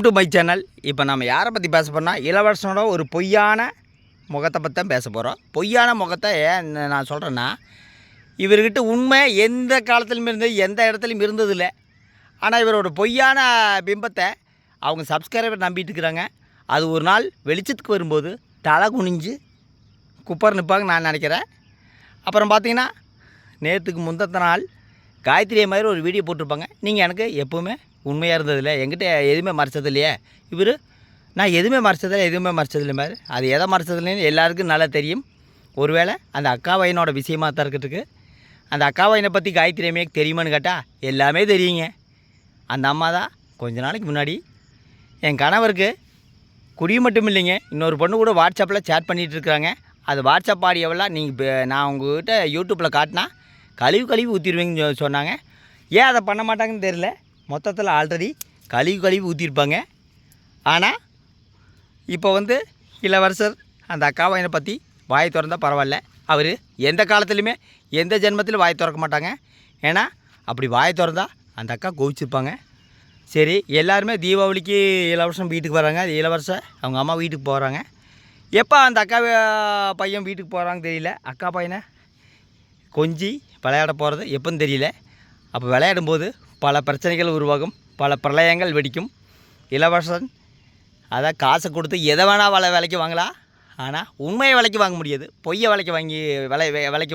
Welcome to my channel. இப்போ நம்ம யாரை பற்றி பேச போகிறோம்னா, இளவரசனோட ஒரு பொய்யான முகத்தை பற்றி தான் பேச போகிறோம். பொய்யான முகத்தை ஏன் நான் சொல்கிறேன்னா, இவர்கிட்ட உண்மை எந்த காலத்துலையும் இருந்தது, எந்த இடத்துலையும் இருந்ததில்லை. ஆனால் இவரோட பொய்யான பிம்பத்தை அவங்க சப்ஸ்கிரைபர் நம்பிட்டு இருக்கிறாங்க. அது ஒரு நாள் வெளிச்சத்துக்கு வரும்போது தலை குனிஞ்சு குப்பர் நிற்பாங்க நான் நினைக்கிறேன். அப்புறம் பார்த்தீங்கன்னா, நேற்றுக்கு முந்தத்த நாள் காயத்ரி மாதிரி ஒரு வீடியோ போட்டிருப்பாங்க. நீங்கள் எனக்கு எப்போவுமே உண்மையாக இருந்ததில்லை, என்கிட்ட எதுவுமே மறைச்சது இல்லையே. இவர் நான் எதுவுமே மறைச்சதில்லை மாதிரி. அது எதை மறைச்சதில்லைன்னு எல்லாருக்கும் நல்லா தெரியும். ஒருவேளை அந்த அக்கா பையனோட விஷயமாக தான் இருக்கிறதுக்கு. அந்த அக்கா பையனை பற்றி காயத்ரி அம்மைக்கு தெரியுமான்னு கேட்டால் எல்லாமே தெரியுங்க. அந்த அம்மா தான் கொஞ்ச நாளைக்கு முன்னாடி என் கணவருக்கு குடி மட்டும் இல்லைங்க, இன்னொரு பொண்ணு கூட வாட்ஸ்அப்பில் சேட் பண்ணிகிட்டு இருக்கிறாங்க. அது வாட்ஸ்அப் ஆடியோவெல்லாம் நீங்கள் நான் உங்கள்கிட்ட யூடியூப்பில் காட்டினா கழுவி ஊற்றிடுவீங்கன்னு சொன்னாங்க. ஏன் அதை பண்ண மாட்டாங்கன்னு தெரியல. மொத்தத்தில் ஆல்ரெடி கழுவி ஊற்றிருப்பாங்க. ஆனால் இப்போ இளவரசர் அந்த அக்கா பையனை பற்றி வாய் திறந்தால் பரவாயில்ல. அவர் எந்த காலத்துலையுமே எந்த ஜென்மத்திலும் வாய் திறக்க மாட்டாங்க. ஏன்னா அப்படி வாய் திறந்தா அந்த அக்கா கோவிச்சிருப்பாங்க. சரி, எல்லாருமே தீபாவளிக்கு இளவரசன் வீட்டுக்கு வராங்க. இளவரசர் அவங்க அம்மா வீட்டுக்கு போகிறாங்க. எப்போ அந்த அக்கா பையன் வீட்டுக்கு போகிறாங்க தெரியல. அக்கா பையனை கொஞ்சி விளையாட போகிறது எப்போன்னு தெரியல. அப்போ விளையாடும்போது பல பிரச்சனைகள் உருவாகும், பல பிரளயங்கள் வெடிக்கும். இளவரசன் அதை காசை கொடுத்து எதை வேணால் விலைக்கு வாங்கலாம். ஆனால் உண்மையை விலைக்கு வாங்க முடியாது, பொய்யை விலைக்கு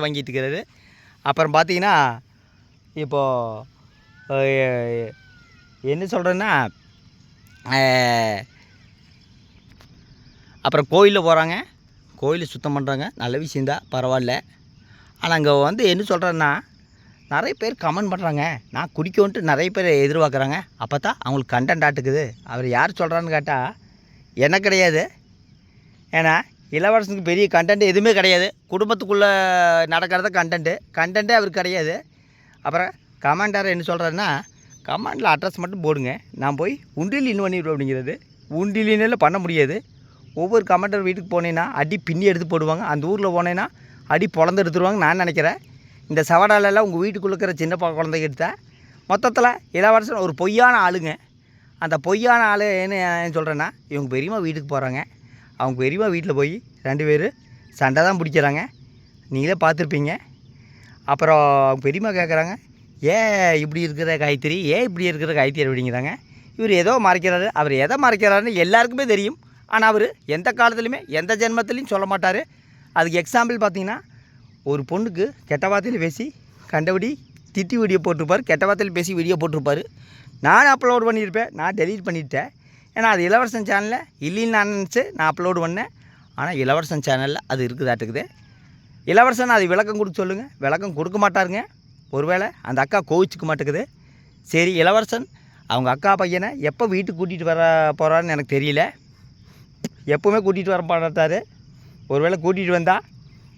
வாங்கிட்டு இருக்கிறது. அப்புறம் பார்த்தீங்கன்னா, இப்போது என்ன சொல்கிறேன்னா, அப்புறம் கோயிலில் போகிறாங்க, கோயிலை சுத்தம் பண்ணுறாங்க. நல்ல விஷயந்தான், பரவாயில்ல. ஆனால் அங்கே என்ன சொல்கிறேன்னா, நிறைய பேர் கமெண்ட் பண்ணுறாங்க. நான் குடிக்கோன்ட்டு நிறைய பேர் எதிர்பார்க்குறாங்க. அப்போ தான் அவங்களுக்கு கண்டென்ட் ஆட்டுக்குது. அவர் யார் சொல்கிறான்னு கேட்டால் என்ன கிடையாது. ஏன்னா இளவரசனுக்கு பெரிய கண்டென்ட் எதுவுமே கிடையாது. குடும்பத்துக்குள்ளே நடக்கிறத கண்டென்ட்டே அவருக்கு கிடையாது. அப்புறம் கமெண்டார் என்ன சொல்கிறாருன்னா, கமெண்டில் அட்ரஸ் மட்டும் போடுங்க, நான் போய் உண்டியல் இன் பண்ணிடுவேன் அப்படிங்கிறது. உண்டியலினில் பண்ண முடியாது. ஒவ்வொரு கமெண்டர் வீட்டுக்கு போனேன்னா அடி பின்னி எடுத்து போடுவாங்க. அந்த ஊரில் போனேன்னா அடி பொழந்து எடுத்துருவாங்க நான் நினைக்கிறேன். இந்த சவடாலெல்லாம் உங்கள் வீட்டுக்குள்ளே இருக்கிற சின்ன குழந்தைங்க எடுத்தால் மொத்தத்தில் இளவரசன் ஒரு பொய்யான ஆளுங்க. அந்த பொய்யான ஆள் என்ன சொல்கிறேன்னா, இவங்க பெரியம்மா வீட்டுக்கு போகிறாங்க. அவங்க பெரியம்மா வீட்டில் போய் 2 பேர் சண்டை தான் பிடிக்கிறாங்க. நீங்களே பார்த்துருப்பீங்க. அப்புறம் அவங்க பெரியம்மா கேட்குறாங்க, ஏன் இப்படி இருக்கிற காயத்ரி அப்படிங்கிறாங்க. இவர் ஏதோ மறைக்கிறாரு. அவர் எதை மறைக்கிறாருன்னு எல்லாருக்குமே தெரியும். ஆனால் அவர் எந்த காலத்துலையுமே எந்த ஜென்மத்துலையும் சொல்ல மாட்டார். அதுக்கு எக்ஸாம்பிள் பார்த்தீங்கன்னா, ஒரு பொண்ணுக்கு கெட்ட வார்த்தையில் பேசி கண்டபடி திட்டி வீடியோ போட்டிருப்பார், கெட்ட வார்த்தையில் பேசி வீடியோ போட்டிருப்பார். நான் அப்லோட் பண்ணியிருப்பேன், நான் டெலீட் பண்ணிவிட்டேன். ஏன்னா அது இளவரசன் சேனலில் இல்லைன்னு நான் நினச்சி நான் அப்லோடு பண்ணேன். ஆனால் இளவரசன் சேனலில் அது இருக்குதாட்டுக்குது. இளவரசன் அது விளக்கம் கொடுக்க சொல்லுங்கள், விளக்கம் கொடுக்க மாட்டாருங்க. ஒருவேளை அந்த அக்கா கோவிச்சுக்க மாட்டேங்குது. சரி, இளவரசன் அவங்க அக்கா பையனை எப்போ வீட்டுக்கு கூட்டிகிட்டு வர போகிறான்னு எனக்கு தெரியல. எப்போவுமே கூட்டிகிட்டு வர மாட்டார். ஒருவேளை கூட்டிகிட்டு வந்தால்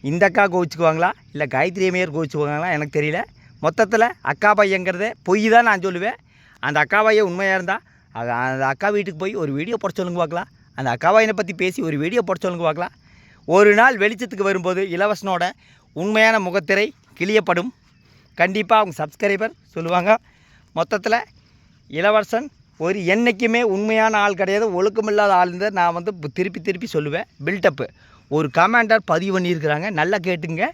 இந்த அக்கா கோவிச்சுக்குவாங்களா இல்லை காயத்ரி அம்மையார் கோவிச்சுக்குவாங்களா எனக்கு தெரியல. மொத்தத்தில் அக்கா பையங்கிறதே பொய் தான் நான் சொல்லுவேன். அந்த அக்கா பையன் உண்மையாக இருந்தால் அந்த அக்கா வீட்டுக்கு போய் ஒரு வீடியோ போட சொல்லுங்க பார்க்கலாம். அந்த அக்கா பையனை பற்றி பேசி ஒரு வீடியோ போட சொல்லுங்க பார்க்கலாம். ஒரு நாள் வெளிச்சத்துக்கு வரும்போது இளவரசனோட உண்மையான முகத்திரை கிழியப்படும். கண்டிப்பாக அவங்க சப்ஸ்கிரைபர் சொல்லுவாங்க. மொத்தத்தில் இளவரசன் ஒரு என்றைக்குமே உண்மையான ஆள் கிடையாது, ஒழுக்கமில்லாத ஆள் இருந்தால் நான் திருப்பி சொல்லுவேன். பில்டப்பு ஒரு கமெண்டர் பதிவு பண்ணியிருக்கிறாங்க, நல்லா கேட்டுங்க.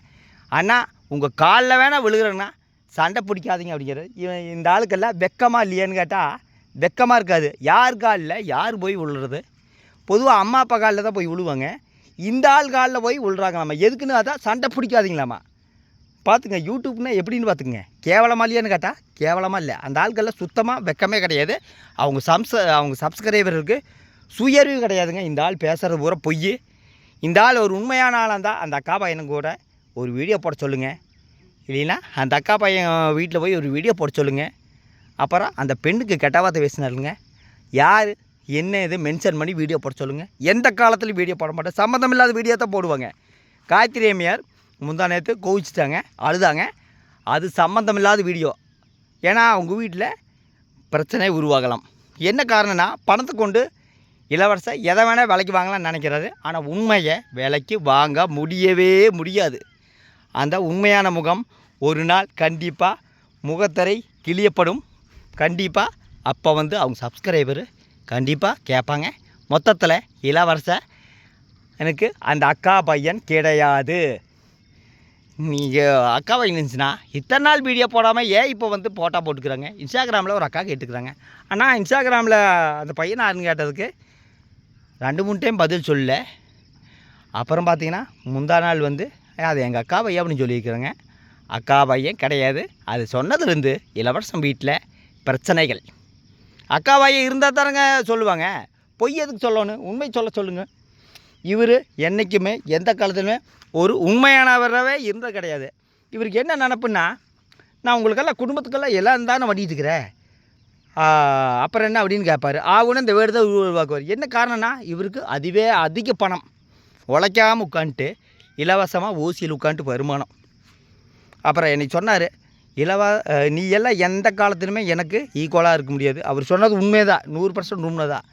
ஆனால் உங்கள் காலில் வேணால் விழுகிறேன்னா சண்டை பிடிக்காதீங்க அப்படிங்கிறது. இந்த ஆளுக்கெல்லாம் வெக்கமாக இல்லையான்னு கேட்டால் வெக்கமாக இருக்காது. யார் காலில் யார் போய் விழுறது? பொதுவாக அம்மா அப்பா காலில் தான் போய் விழுவாங்க. இந்த ஆள் காலில் போய் விழுறாங்களாம்மா. எதுக்குன்னு அதான் சண்டை பிடிக்காதீங்களாம்மா. பார்த்துங்க, யூடியூப்னா எப்படின்னு பார்த்துக்குங்க. கேவலமாக இல்லையான்னு கேட்டால் கேவலமாக இல்லை. அந்த ஆட்களில் சுத்தமாக வெக்கமே கிடையாது. அவங்க சப்ஸ்கிரைபருக்கு சுயறிவு கிடையாதுங்க. இந்த ஆள் பேசுகிறது பூரா பொய். இந்த ஆள் ஒரு உண்மையான ஆளாக இருந்தால் அந்த அக்கா பையனும் கூட ஒரு வீடியோ போட சொல்லுங்கள். இல்லைன்னா அந்த அக்கா பையன் வீட்டில் போய் ஒரு வீடியோ போட சொல்லுங்கள். அப்புறம் அந்த பெண்ணுக்கு கெட்ட வார்த்தை பேசினாருங்க, யார் என்ன இது மென்ஷன் பண்ணி வீடியோ போட சொல்லுங்கள். எந்த காலத்துலையும் வீடியோ போட மாட்டேன், சம்மந்தம் இல்லாத வீடியோ தான் போடுவாங்க. காயத்ரி அம்மையார் முந்தா நேற்று கோவிச்சிட்டாங்க, அழுதாங்க. அது சம்மந்தம் இல்லாத வீடியோ. ஏன்னா அவங்க வீட்டில் பிரச்சனை உருவாகலாம். என்ன காரணம்னா, பணத்தை கொண்டு இளவரசர் எதை வேணால் விலைக்கு வாங்கலாம்னு நினைக்கிறாரு. ஆனால் உண்மையை விலைக்கு வாங்க முடியவே முடியாது. அந்த உண்மையான முகம் ஒரு நாள் கண்டிப்பாக முகத்திரை கிழியப்படும். கண்டிப்பாக அப்போ அவங்க சப்ஸ்கிரைபரு கண்டிப்பாக கேட்பாங்க. மொத்தத்தில் இளவரச எனக்கு அந்த அக்கா பையன் கிடையாது. நீங்கள் அக்கா பையன் இருந்துச்சுன்னா இத்தனை நாள் வீடியோ போடாமல் ஏன் இப்போ வந்து போட்டா போட்டுக்கிறாங்க? இன்ஸ்டாகிராமில் ஒரு அக்கா கேட்டுக்கிறாங்க. ஆனால் இன்ஸ்டாகிராமில் அந்த பையன் யாருன்னு கேட்டதுக்கு 2-3 டைம் பதில் சொல்லலை. அப்புறம் பார்த்தீங்கன்னா முந்தா நாள் வந்து அது எங்கள் அக்கா பையன் அப்படின்னு சொல்லியிருக்கிறாங்க. அக்கா பையன் கிடையாது. அது சொன்னதுலேருந்து இளவரசன் வீட்டில் பிரச்சனைகள். அக்கா பையன் இருந்தால் தானங்க சொல்லுவாங்க. பொய் எதுக்கு சொல்லணும்? உண்மை சொல்லுங்கள். இவர் என்றைக்குமே எந்த காலத்துலையுமே ஒரு உண்மையானவராகவே இருந்தது கிடையாது. இவருக்கு என்ன நினப்புன்னா, நான் உங்களுக்கெல்லாம் குடும்பத்துக்கெல்லாம் எல்லாம் தானே வண்டிட்டுக்கிறேன், அப்புறம் என்ன அப்படின்னு கேட்பார். ஆகுன்னு இந்த வேர்டு தான் உருவாக்குவார். என்ன காரணம்னா, இவருக்கு அதுவே அதிக பணம். உழைக்காமல் உட்காந்துட்டு இலவசமாக ஊசியில் உட்காந்துட்டு வருமானம். அப்புறம் என்னை சொன்னார், நீ எல்லாம் எந்த காலத்துலையுமே எனக்கு ஈக்குவலாக இருக்க முடியாது. அவர் சொன்னது உண்மை தான், 100% உண்மை தான்.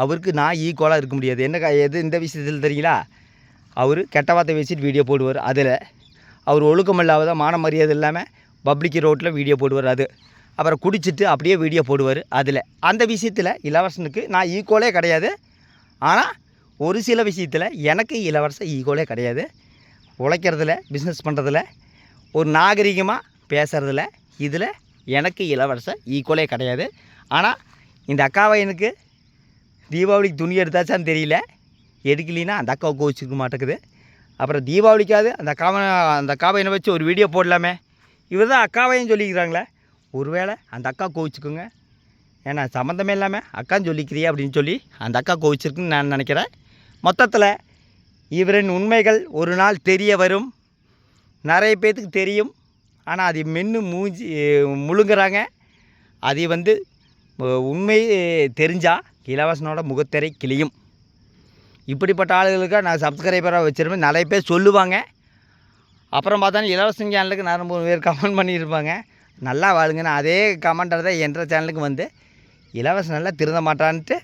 அவருக்கு நான் ஈக்குவலாக இருக்க முடியாது. எது இந்த விஷயத்தில் தெரியுங்களா? அவர் கெட்ட வார்த்தை வச்சுட்டு வீடியோ போடுவார். அதில் அவர் ஒழுக்கம் இல்லாத மான மரியாதை இல்லாமல் பப்ளிக் ரோட்டில் வீடியோ போடுவார். அது அப்புறம் குடிச்சிட்டு அப்படியே வீடியோ போடுவார். அதில் அந்த விஷயத்தில் இளவரசனுக்கு நான் ஈக்குவலே கிடையாது. ஆனால் ஒரு சில விஷயத்தில் எனக்கு இளவரசன் ஈக்குவலே கிடையாது. உழைக்கிறதுல, பிஸ்னஸ் பண்ணுறதுல, ஒரு நாகரிகமாக பேசுகிறதுல, இதில் எனக்கு இளவரசன் ஈக்குவலே கிடையாது. ஆனால் இந்த அக்காவை எனக்கு தீபாவளிக்கு துணி எடுத்தாச்சான்னு தெரியல, எடுக்கலின்னா அந்த அக்காவை கோவிச்சிருக்க மாட்டேங்குது. அப்புறம் தீபாவளிக்காவது அந்த அக்காவையனை வச்சு ஒரு வீடியோ போடலாமே. இவர் தான் அக்காவையும் சொல்லிக்கிறாங்களே, ஒருவேளை அந்த அக்கா கோவிச்சுக்குங்க. ஏன்னா சம்மந்தமே இல்லாமல் அக்கான்னு சொல்லிக்கிறியா அப்படின்னு சொல்லி அந்த அக்கா கோவிச்சிருக்குன்னு நான் நினைக்கிறேன். மொத்தத்தில் இவரின் உண்மைகள் ஒரு நாள் தெரிய வரும். நிறைய பேர்த்துக்கு தெரியும். ஆனால் அதை மென்று முழுங்குறாங்க. அதை வந்து உண்மை தெரிஞ்சால் இளவரசனோட முகத்திரை கிளியும். இப்படிப்பட்ட ஆளுகளுக்காக நான் சப்ஸ்கிரைபராக வச்சுருப்பேன். நிறைய பேர் சொல்லுவாங்க. அப்புறம் பார்த்தா இளவரசன் சேனலுக்கு 3 பேர் கமெண்ட் பண்ணியிருப்பாங்க, நல்லா வாழுங்கன்னு. அதே கமெண்டர் தான் என்ற சேனலுக்கு வந்து இளவரசன் நல்லா திருந்த மாட்டான்ட்டு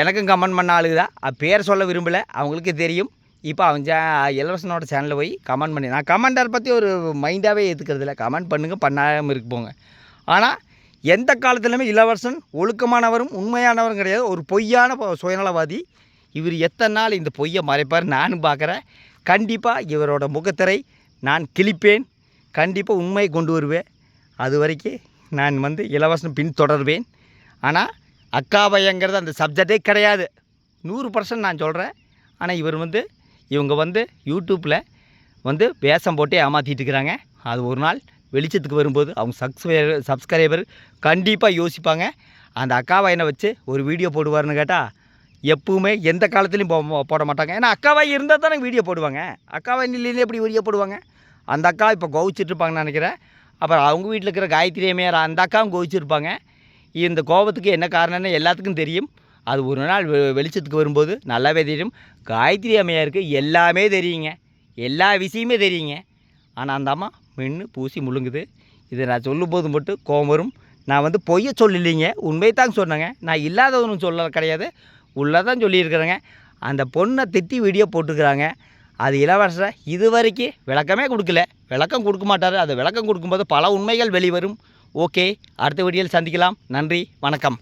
எனக்கும் கமெண்ட் பண்ண ஆளுங்க தான். பேர் சொல்ல விரும்பலை, அவங்களுக்கு தெரியும். இப்போ அவன் இளவரசனோட சேனலில் போய் கமெண்ட் பண்ணி, நான் கமெண்டரை பற்றி ஒரு மைண்டாகவே ஏற்றுக்கிறதில்ல. கமெண்ட் பண்ணுங்கள், பண்ணாமல் இருக்கு போங்க. ஆனால் எந்த காலத்துலையுமே இளவரசன் ஒழுக்கமானவரும் உண்மையானவரும் கிடையாது. ஒரு பொய்யான சுயநலவாதி. இவர் எத்தனை நாள் இந்த பொய்யை மறைப்பார் நானும் பார்க்குறேன். கண்டிப்பாக இவரோட முகத்திரை நான் கிழிப்பேன். கண்டிப்பாக உண்மையை கொண்டு வருவேன். அது வரைக்கும் நான் வந்து இளவரசன் பின்தொடர்வேன். ஆனால் அக்காபையங்கிறது அந்த சப்ஜெக்டே கிடையாது, 100% நான் சொல்கிறேன். ஆனால் இவங்க வந்து யூடியூப்பில் வந்து வேஷம் போட்டு ஏமாற்றிட்டு இருக்கிறாங்க. அது ஒரு நாள் வெளிச்சத்துக்கு வரும்போது அவங்க சப்ஸ்கிரைபர் கண்டிப்பாக யோசிப்பாங்க. அந்த அக்காவாயினை வச்சு ஒரு வீடியோ போடுவார்னு கேட்டால் எப்பவுமே எந்த காலத்துலேயும் போட மாட்டாங்க. ஏன்னா அக்காவாய் இருந்தால் தானே வீடியோ போடுவாங்க. அக்காவாய் இல்லைன்னு எப்படி வீடியோ போடுவாங்க? அந்த அக்கா இப்போ கோவிச்சிட்ருப்பாங்கன்னு நினைக்கிறேன். அப்புறம் அவங்க வீட்டில் இருக்கிற காயத்ரி அம்மையார் அந்த அக்காவும் கோவிச்சிருப்பாங்க. இந்த கோபத்துக்கு என்ன காரணம்னு எல்லாத்துக்கும் தெரியும். அது ஒரு நாள் வெளிச்சத்துக்கு வரும்போது நல்லாவே தெரியும். காயத்ரி அம்மையாருக்கு எல்லாமே தெரியுங்க, எல்லா விஷயமே தெரியுங்க. ஆனால் அந்த அம்மா மென்று பூசி முழுங்குது. இதை நான் சொல்லும்போது மட்டும் கோபம் வரும். நான் வந்து பொய்யை சொல்லலைங்க, உண்மையை தாங்க சொன்னேங்க. நான் இல்லாதவனும் சொல்ல கிடையாது, உள்ளதான் சொல்லியிருக்கிறேங்க. அந்த பொண்ணை திட்டி வீடியோ போட்டுக்கிறாங்க. அது இளவரசரை இது வரைக்கும் விளக்கமே கொடுக்கல. விளக்கம் கொடுக்க மாட்டார். அது விளக்கம் கொடுக்கும்போது பல உண்மைகள் வெளிவரும். ஓகே, அடுத்த வீடியோவில் சந்திக்கலாம். நன்றி, வணக்கம்.